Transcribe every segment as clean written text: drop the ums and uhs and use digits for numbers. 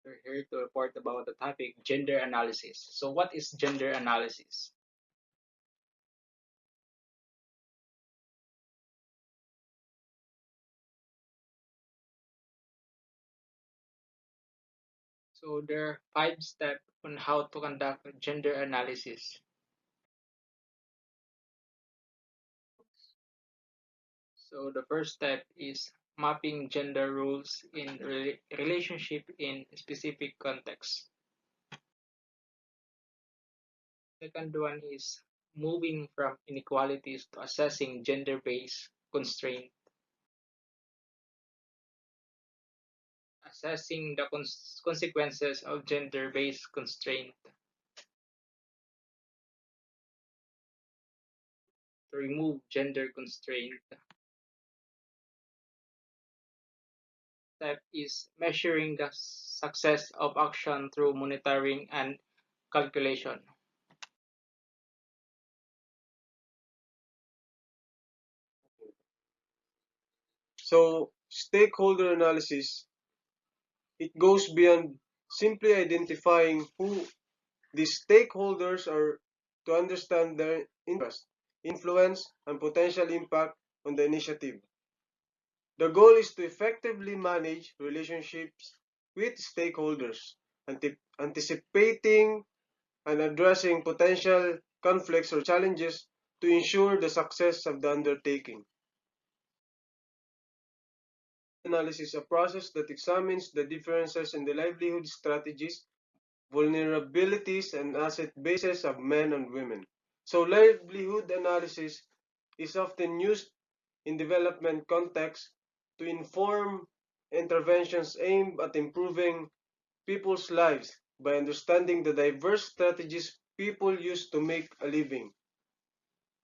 We're here to report about the topic gender analysis. So, what is gender analysis? So, there are 5 steps on how to conduct a gender analysis. So, the first step is mapping gender roles in relationship in specific context. Second one is moving from inequalities to assessing gender-based constraint. Assessing the consequences of gender-based constraint to remove gender constraint. Step is measuring the success of action through monitoring and calculation. So, stakeholder analysis, it goes beyond simply identifying who the stakeholders are to understand their interest, influence, and potential impact on the initiative. The goal is to effectively manage relationships with stakeholders, anticipating and addressing potential conflicts or challenges to ensure the success of the undertaking. Analysis is a process that examines the differences in the livelihood strategies, vulnerabilities, and asset bases of men and women. So livelihood analysis is often used in development contexts to inform interventions aimed at improving people's lives by understanding the diverse strategies people use to make a living.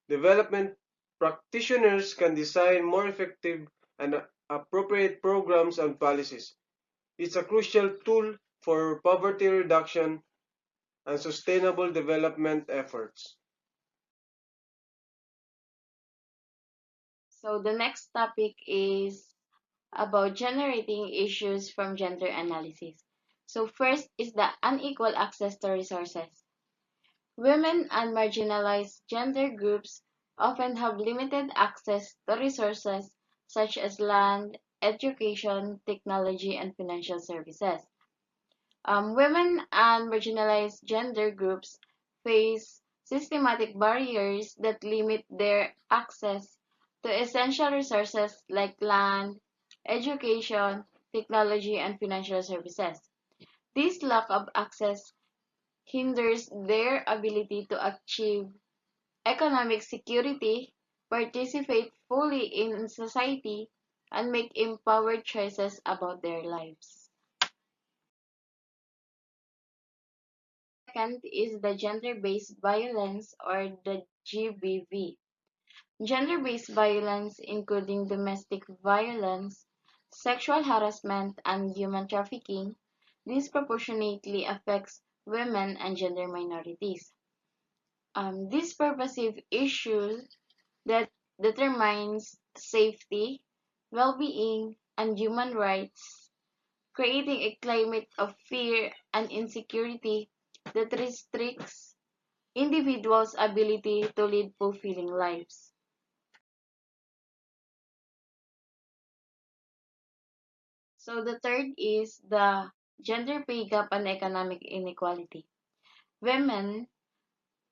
Development practitioners can design more effective and appropriate programs and policies. It's a crucial tool for poverty reduction and sustainable development efforts. So the next topic is about generating issues from gender analysis. So first is the unequal access to resources. Women and marginalized gender groups often have limited access to resources such as land, education, technology, and financial services. Women and marginalized gender groups face systematic barriers that limit their access to essential resources like land, education, technology, and financial services. This lack of access hinders their ability to achieve economic security, participate fully in society, and make empowered choices about their lives. Second is the gender-based violence or the GBV. Gender-based violence, including domestic violence, sexual harassment, and human trafficking, disproportionately affects women and gender minorities. This pervasive issue that determines safety, well-being, and human rights, creating a climate of fear and insecurity that restricts individuals' ability to lead fulfilling lives. So the third is the gender pay gap and economic inequality. Women,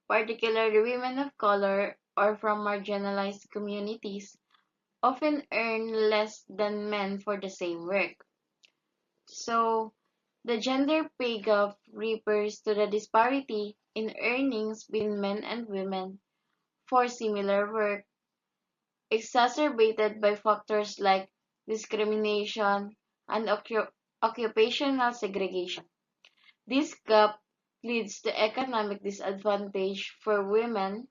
particularly women of color or from marginalized communities, often earn less than men for the same work. So, the gender pay gap refers to the disparity in earnings between men and women for similar work, exacerbated by factors like discrimination and occupational segregation. This gap leads to economic disadvantage for women,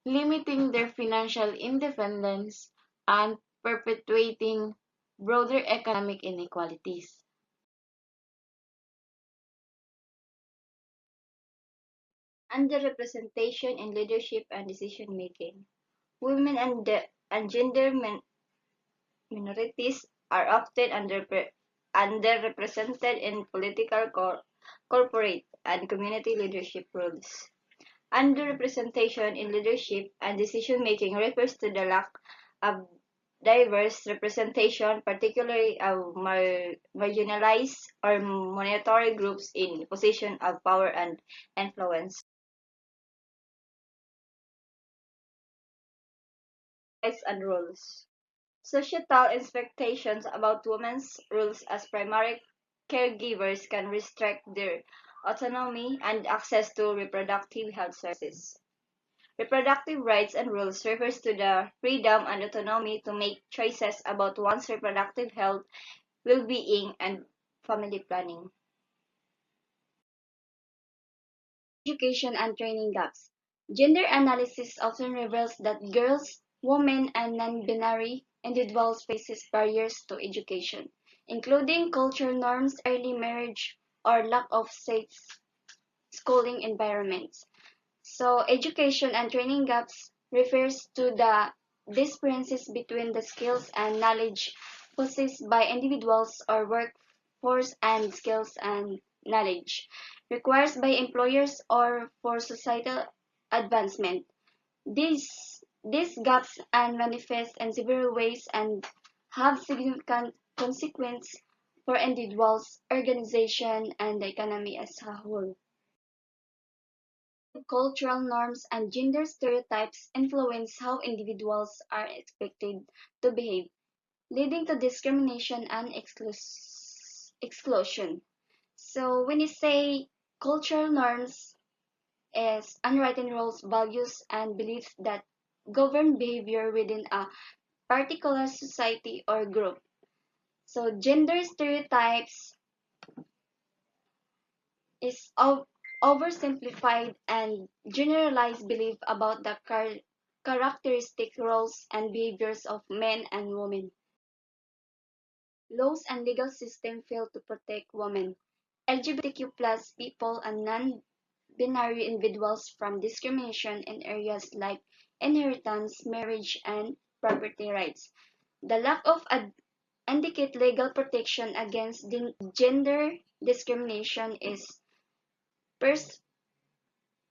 limiting their financial independence and perpetuating broader economic inequalities. Underrepresentation in leadership and decision making. Women and gender minorities are often underrepresented in political, corporate, and community leadership roles. Underrepresentation in leadership and decision-making refers to the lack of diverse representation, particularly of marginalized or minority groups in position of power and influence. Rights and rules. Societal expectations about women's roles as primary caregivers can restrict their autonomy and access to reproductive health services. Reproductive rights and rules refers to the freedom and autonomy to make choices about one's reproductive health, well-being, and family planning. Education and training gaps. Gender analysis often reveals that girls, women, and non-binary individuals faces barriers to education, including cultural norms, early marriage, or lack of safe schooling environments. So, education and training gaps refers to the differences between the skills and knowledge possessed by individuals or workforce and skills and knowledge required by employers or for societal advancement. These these gaps and manifest in several ways and have significant consequences for individuals, organization, and the economy as a whole. Cultural norms and gender stereotypes influence how individuals are expected to behave, leading to discrimination and exclusion. So when you say cultural norms is unwritten rules, values, and beliefs that govern behavior within a particular society or group. So gender stereotypes is oversimplified and generalized belief about the characteristic roles and behaviors of men and women. Laws and legal system fail to protect women, LGBTQ+ people, and non-binary individuals from discrimination in areas like inheritance, marriage, and property rights. The lack of adequate legal protection against gender discrimination is pers-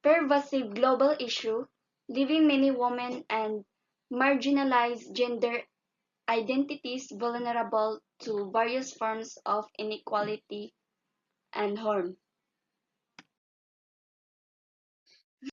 pervasive global issue, leaving many women and marginalized gender identities vulnerable to various forms of inequality and harm.